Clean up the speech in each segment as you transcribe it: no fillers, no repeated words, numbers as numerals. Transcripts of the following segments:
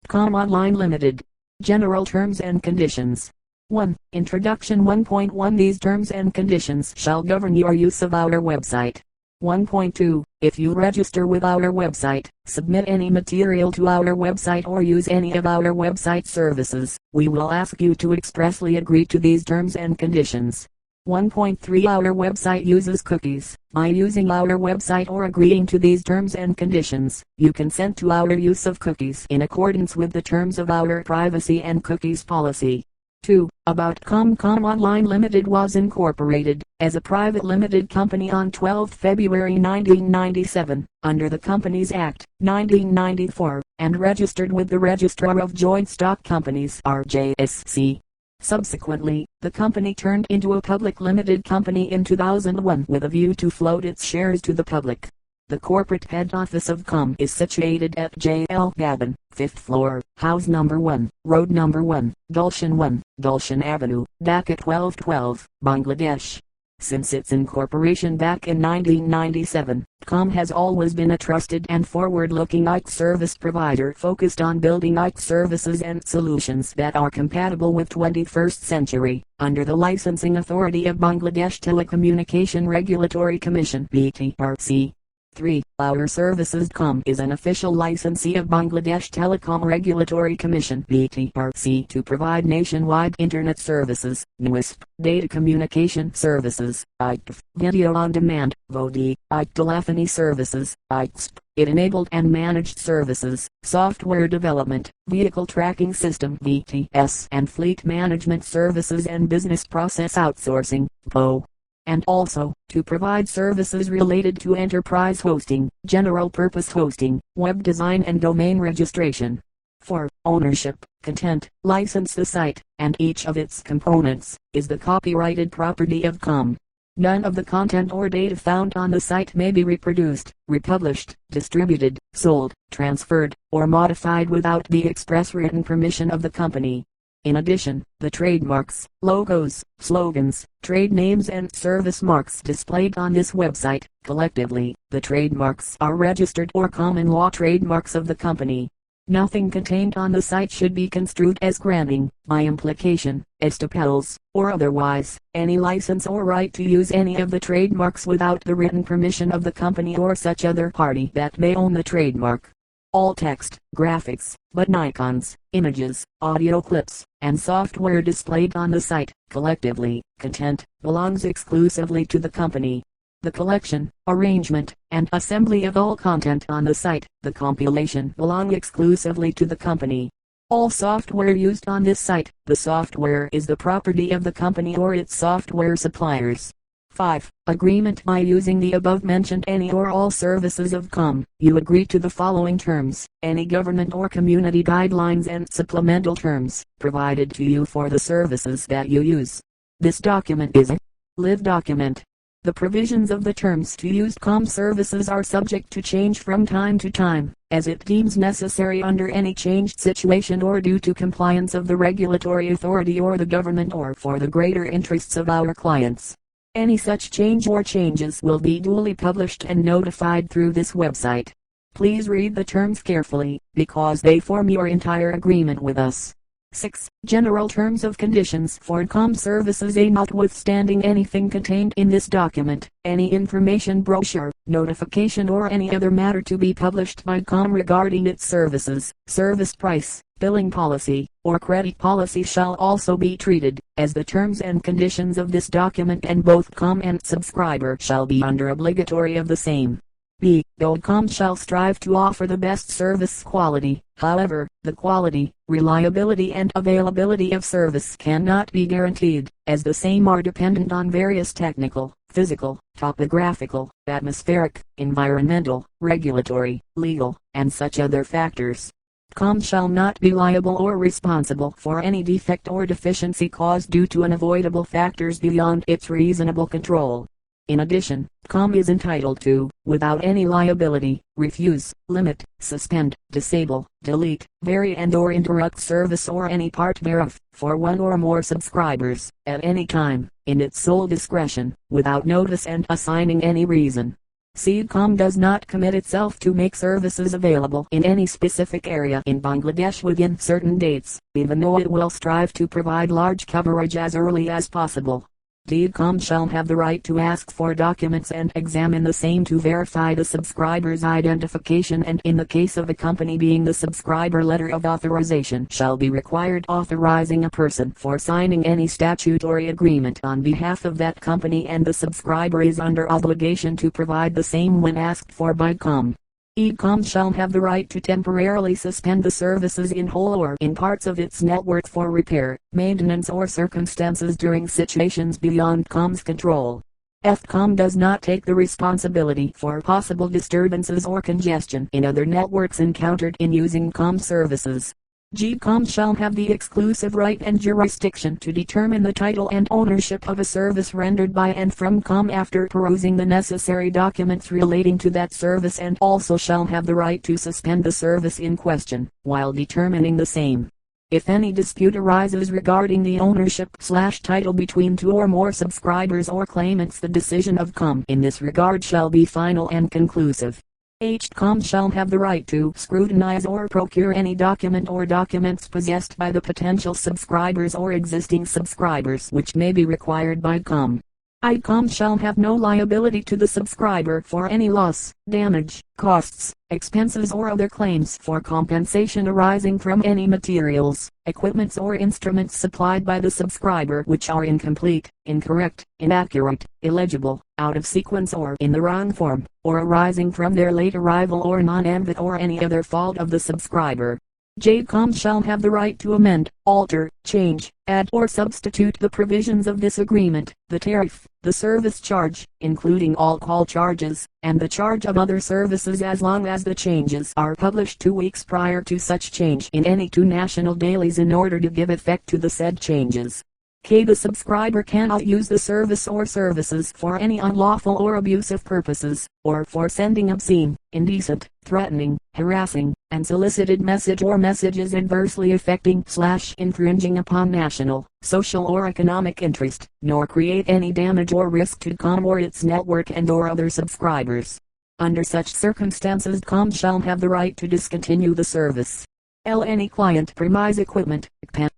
Com Online Limited. General Terms and Conditions. 1. Introduction 1.1 These terms and conditions shall govern your use of our website. 1.2. If you register with our website, submit any material to our website or use any of our website services, we will ask you to expressly agree to these terms and conditions. 1.3 Our website uses cookies. By using our website or agreeing to these terms and conditions, you consent to our use of cookies in accordance with the terms of our privacy and cookies policy. 2. About Com Online Limited was incorporated as a private limited company on 12 February 1997, under the Companies Act, 1994, and registered with the Registrar of Joint Stock Companies (RJSC). Subsequently, the company turned into a public limited company in 2001 with a view to float its shares to the public. The corporate head office of Com is situated at J.L. Bhavan, 5th floor, House Number 1, Road Number 1, Gulshan Avenue, Dhaka 1212, Bangladesh. Since its incorporation back in 1997, Com has always been a trusted and forward-looking IT service provider focused on building IT services and solutions that are compatible with 21st century, under the licensing authority of Bangladesh Telecommunication Regulatory Commission (BTRC). 3. Our Services Com is an official licensee of Bangladesh Telecom Regulatory Commission (BTRC) to provide nationwide internet services, NWISP, data communication services, ITF, video on demand, VOD, IT telephony services, ITSP, it enabled and managed services, software development, vehicle tracking system (VTS), and fleet management services and business process outsourcing (PO). And also, to provide services related to enterprise hosting, general purpose hosting, web design and domain registration. 4. Ownership, content, license the site, and each of its components, is the copyrighted property of Com. None of the content or data found on the site may be reproduced, republished, distributed, sold, transferred, or modified without the express written permission of the company. In addition, the trademarks, logos, slogans, trade names and service marks displayed on this website, collectively, the trademarks are registered or common law trademarks of the company. Nothing contained on the site should be construed as granting, by implication, estoppels, or otherwise, any license or right to use any of the trademarks without the written permission of the company or such other party that may own the trademark. All text, graphics, button icons, images, audio clips, and software displayed on the site, collectively, content, belongs exclusively to the company. The collection, arrangement, and assembly of all content on the site, the compilation, belong exclusively to the company. All software used on this site, the software is the property of the company or its software suppliers. 5. Agreement. By using the above mentioned any or all services of Com, you agree to the following terms: any government or community guidelines and supplemental terms, provided to you for the services that you use. This document is a live document. The provisions of the terms to use Com services are subject to change from time to time, as it deems necessary under any changed situation or due to compliance of the regulatory authority or the government or for the greater interests of our clients. Any such change or changes will be duly published and notified through this website. Please read the terms carefully, because they form your entire agreement with us. 6. General Terms of Conditions for Com Services. Notwithstanding anything contained in this document, any information, brochure, notification or any other matter to be published by Com regarding its services, service price, billing policy, or credit policy shall also be treated as the terms and conditions of this document, and both Com and subscriber shall be under obligatory of the same. B. Though Com shall strive to offer the best service quality, however, the quality, reliability and availability of service cannot be guaranteed, as the same are dependent on various technical, physical, topographical, atmospheric, environmental, regulatory, legal, and such other factors. Com shall not be liable or responsible for any defect or deficiency caused due to unavoidable factors beyond its reasonable control. In addition, Com is entitled to, without any liability, refuse, limit, suspend, disable, delete, vary and/or interrupt service or any part thereof, for one or more subscribers, at any time, in its sole discretion, without notice and assigning any reason. C-com does not commit itself to make services available in any specific area in Bangladesh within certain dates, even though it will strive to provide large coverage as early as possible. D-com shall have the right to ask for documents and examine the same to verify the subscriber's identification, and in the case of a company being the subscriber, letter of authorization shall be required authorizing a person for signing any statutory agreement on behalf of that company, and the subscriber is under obligation to provide the same when asked for by com. E-com shall have the right to temporarily suspend the services in whole or in parts of its network for repair, maintenance, or circumstances during situations beyond com's control. F-com does not take the responsibility for possible disturbances or congestion in other networks encountered in using com services. G-com shall have the exclusive right and jurisdiction to determine the title and ownership of a service rendered by and from com after perusing the necessary documents relating to that service, and also shall have the right to suspend the service in question while determining the same. If any dispute arises regarding the ownership/title between two or more subscribers or claimants, the decision of com in this regard shall be final and conclusive. H-com shall have the right to scrutinize or procure any document or documents possessed by the potential subscribers or existing subscribers which may be required by com. I-com shall have no liability to the subscriber for any loss, damage, costs, expenses, or other claims for compensation arising from any materials, equipments, or instruments supplied by the subscriber which are incomplete, incorrect, inaccurate, illegible, out of sequence, or in the wrong form, or arising from their late arrival or non-envit or any other fault of the subscriber. J-com shall have the right to amend, alter, change, add, or substitute the provisions of this agreement, the tariff, the service charge, including all call charges, and the charge of other services, as long as the changes are published 2 weeks prior to such change in any 2 national dailies in order to give effect to the said changes. K. The subscriber cannot use the service or services for any unlawful or abusive purposes, or for sending obscene, indecent, threatening, harassing, and solicited message or messages adversely affecting/infringing upon national, social, or economic interest, nor create any damage or risk to com or its network and or other subscribers. Under such circumstances, com shall have the right to discontinue the service. Any client premise equipment,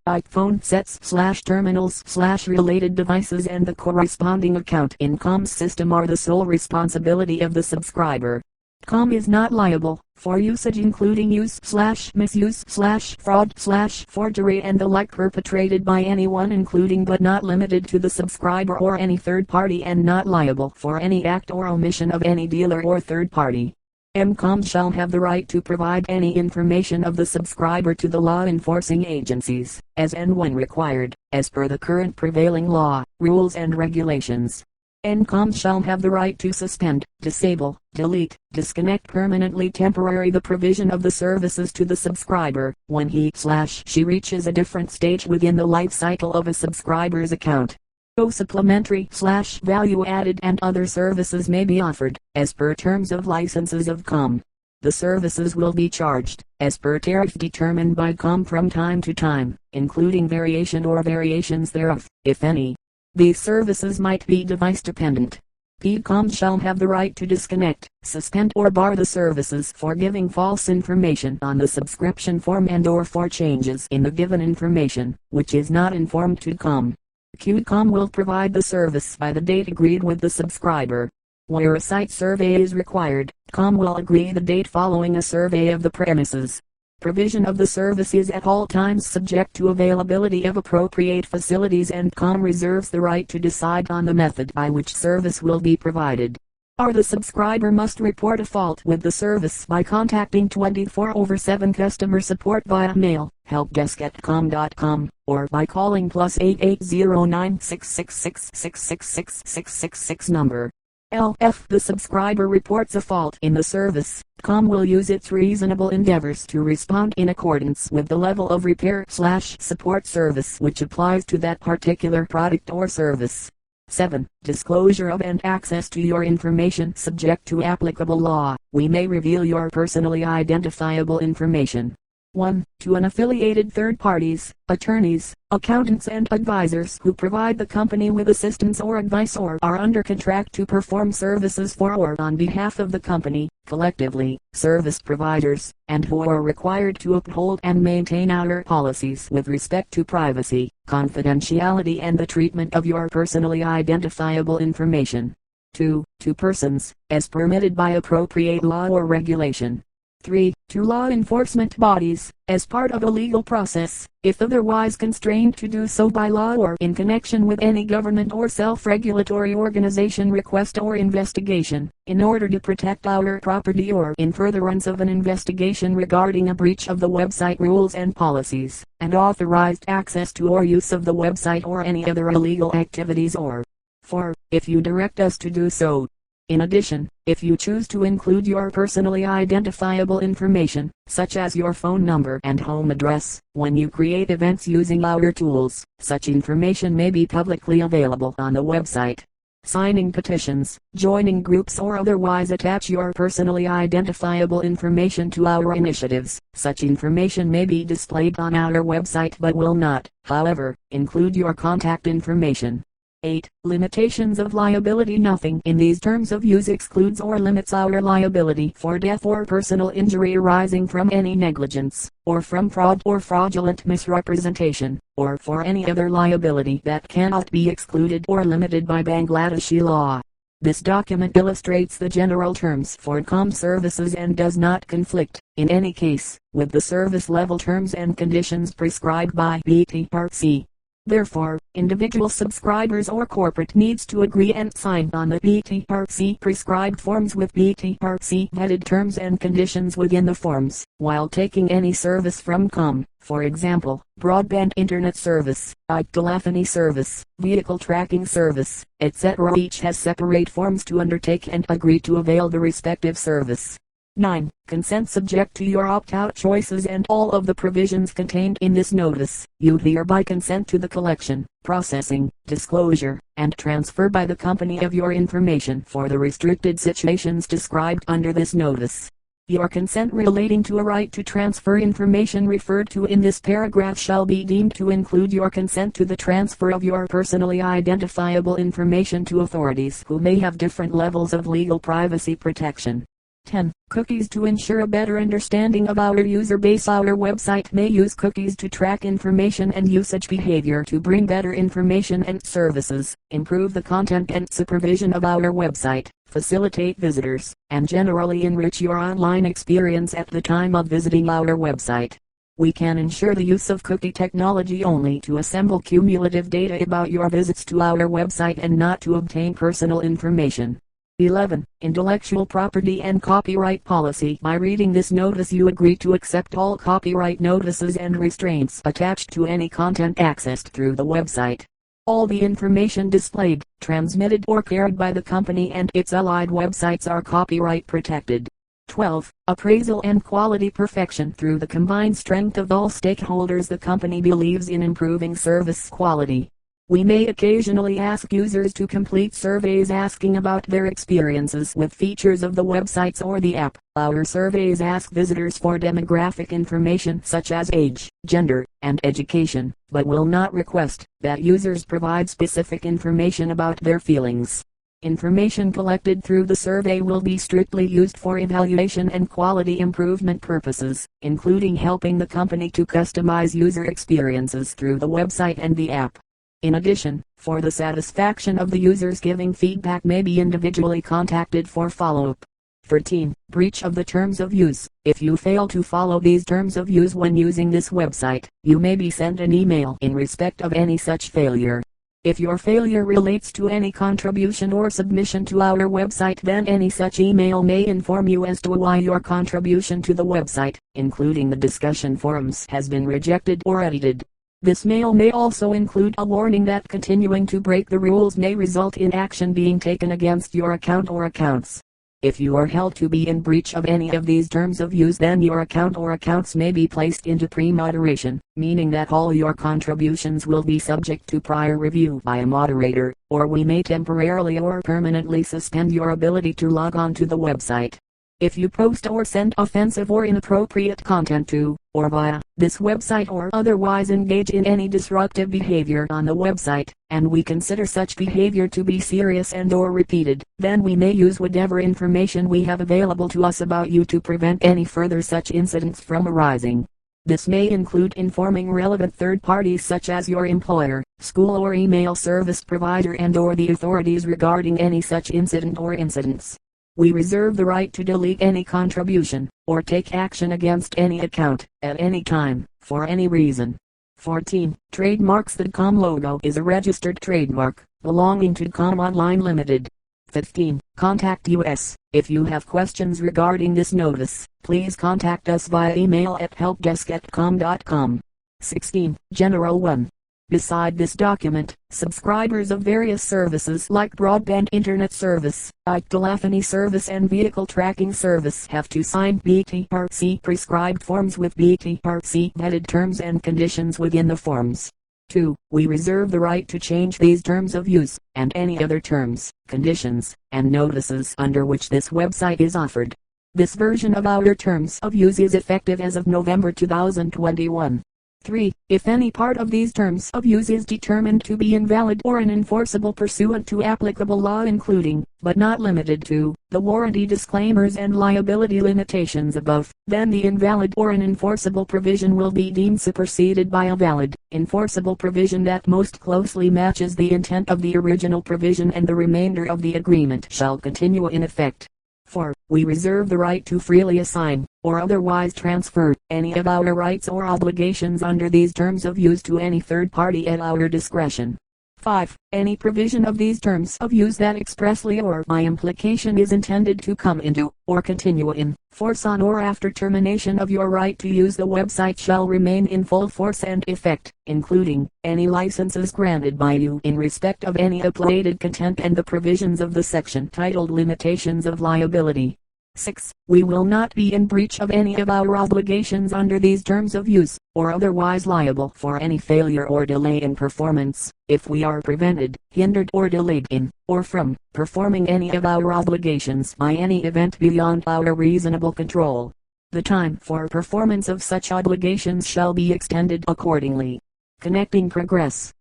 iPhone sets/terminals/related devices and the corresponding account in com's system are the sole responsibility of the subscriber. Com is not liable for usage including use/misuse/fraud/forgery and the like perpetrated by anyone, including but not limited to the subscriber or any third party, and not liable for any act or omission of any dealer or third party. M-com shall have the right to provide any information of the subscriber to the law enforcing agencies, as and when required, as per the current prevailing law, rules and regulations. N-com shall have the right to suspend, disable, delete, disconnect permanently, temporarily the provision of the services to the subscriber, when he/she reaches a different stage within the life cycle of a subscriber's account. Supplementary/value added and other services may be offered, as per terms of licenses of com. The services will be charged, as per tariff determined by com from time to time, including variation or variations thereof, if any. These services might be device dependent. P-com shall have the right to disconnect, suspend, or bar the services for giving false information on the subscription form and or for changes in the given information, which is not informed to com. Q-com will provide the service by the date agreed with the subscriber. Where a site survey is required, com will agree the date following a survey of the premises. Provision of the service is at all times subject to availability of appropriate facilities, and com reserves the right to decide on the method by which service will be provided. The subscriber must report a fault with the service by contacting 24/7 customer support via mail, helpdesk@com.com, or by calling +8809-666-666-666 number. If the subscriber reports a fault in the service, com will use its reasonable endeavors to respond in accordance with the level of repair/support service which applies to that particular product or service. 7. Disclosure of and access to your information. Subject to applicable law, we may reveal your personally identifiable information. 1. To unaffiliated third parties, attorneys, accountants and advisors who provide the company with assistance or advice or are under contract to perform services for or on behalf of the company, collectively, service providers, and who are required to uphold and maintain our policies with respect to privacy, confidentiality and the treatment of your personally identifiable information. 2. To persons, as permitted by appropriate law or regulation. 3. To law enforcement bodies, as part of a legal process, if otherwise constrained to do so by law or in connection with any government or self-regulatory organization request or investigation, in order to protect our property or in furtherance of an investigation regarding a breach of the website rules and policies, and authorized access to or use of the website or any other illegal activities or 4. If you direct us to do so. In addition, if you choose to include your personally identifiable information, such as your phone number and home address, when you create events using our tools, such information may be publicly available on the website. Signing petitions, joining groups or otherwise attach your personally identifiable information to our initiatives. Such information may be displayed on our website but will not, however, include your contact information. 8. Limitations of liability. Nothing in these terms of use excludes or limits our liability for death or personal injury arising from any negligence, or from fraud or fraudulent misrepresentation, or for any other liability that cannot be excluded or limited by Bangladeshi law. This document illustrates the general terms for comm services and does not conflict, in any case, with the service level terms and conditions prescribed by BT Part C. Therefore, individual subscribers or corporate needs to agree and sign on the BT Part C prescribed forms with BT Part C headed terms and conditions within the forms, while taking any service from comm, for example, broadband internet service, telephony service, vehicle tracking service, etc. Each has separate forms to undertake and agree to avail the respective service. 9. Consent subject to your opt-out choices and all of the provisions contained in this notice. You hereby consent to the collection, processing, disclosure, and transfer by the company of your information for the restricted situations described under this notice. Your consent relating to a right to transfer information referred to in this paragraph shall be deemed to include your consent to the transfer of your personally identifiable information to authorities who may have different levels of legal privacy protection. 10. Cookies. To ensure a better understanding of our user base, our website may use cookies to track information and usage behavior to bring better information and services, improve the content and supervision of our website, facilitate visitors, and generally enrich your online experience at the time of visiting our website. We can ensure the use of cookie technology only to assemble cumulative data about your visits to our website and not to obtain personal information. 11. Intellectual property and copyright policy. By reading this notice you agree to accept all copyright notices and restraints attached to any content accessed through the website. All the information displayed, transmitted or carried by the company and its allied websites are copyright protected. 12. Appraisal and quality perfection. Through the combined strength of all stakeholders the company believes in improving service quality. We may occasionally ask users to complete surveys asking about their experiences with features of the websites or the app. Our surveys ask visitors for demographic information such as age, gender, and education, but will not request that users provide specific information about their feelings. Information collected through the survey will be strictly used for evaluation and quality improvement purposes, including helping the company to customize user experiences through the website and the app. In addition, for the satisfaction of the users giving feedback may be individually contacted for follow-up. 13. Breach of the terms of use. If you fail to follow these terms of use when using this website, you may be sent an email in respect of any such failure. If your failure relates to any contribution or submission to our website, then any such email may inform you as to why your contribution to the website, including the discussion forums, has been rejected or edited. This mail may also include a warning that continuing to break the rules may result in action being taken against your account or accounts. If you are held to be in breach of any of these terms of use, then your account or accounts may be placed into pre-moderation, meaning that all your contributions will be subject to prior review by a moderator, or we may temporarily or permanently suspend your ability to log on to the website. If you post or send offensive or inappropriate content to, or via, this website or otherwise engage in any disruptive behavior on the website, and we consider such behavior to be serious and or repeated, then we may use whatever information we have available to us about you to prevent any further such incidents from arising. This may include informing relevant third parties such as your employer, school or email service provider and or the authorities regarding any such incident or incidents. We reserve the right to delete any contribution, or take action against any account, at any time, for any reason. 14. Trademarks. The .com logo is a registered trademark, belonging to .com Online Limited. 15. Contact us. If you have questions regarding this notice, please contact us via email at helpdesk@com.com. 16. General 1. Beside this document, subscribers of various services like broadband internet service, telephony service and vehicle tracking service have to sign BTRC prescribed forms with BTRC vetted terms and conditions within the forms. 2. We reserve the right to change these terms of use, and any other terms, conditions, and notices under which this website is offered. This version of our terms of use is effective as of November 2021. 3. If any part of these terms of use is determined to be invalid or unenforceable pursuant to applicable law including, but not limited to, the warranty disclaimers and liability limitations above, then the invalid or unenforceable provision will be deemed superseded by a valid, enforceable provision that most closely matches the intent of the original provision, and the remainder of the agreement shall continue in effect. 4. We reserve the right to freely assign, or otherwise transfer, any of our rights or obligations under these terms of use to any third party at our discretion. 5. Any provision of these terms of use that expressly or by implication is intended to come into, or continue in, force on or after termination of your right to use the website shall remain in full force and effect, including, any licenses granted by you in respect of any uploaded content and the provisions of the section titled Limitations of Liability. 6. We will not be in breach of any of our obligations under these terms of use, or otherwise liable for any failure or delay in performance, if we are prevented, hindered or delayed in, or from, performing any of our obligations by any event beyond our reasonable control. The time for performance of such obligations shall be extended accordingly. Connecting progress.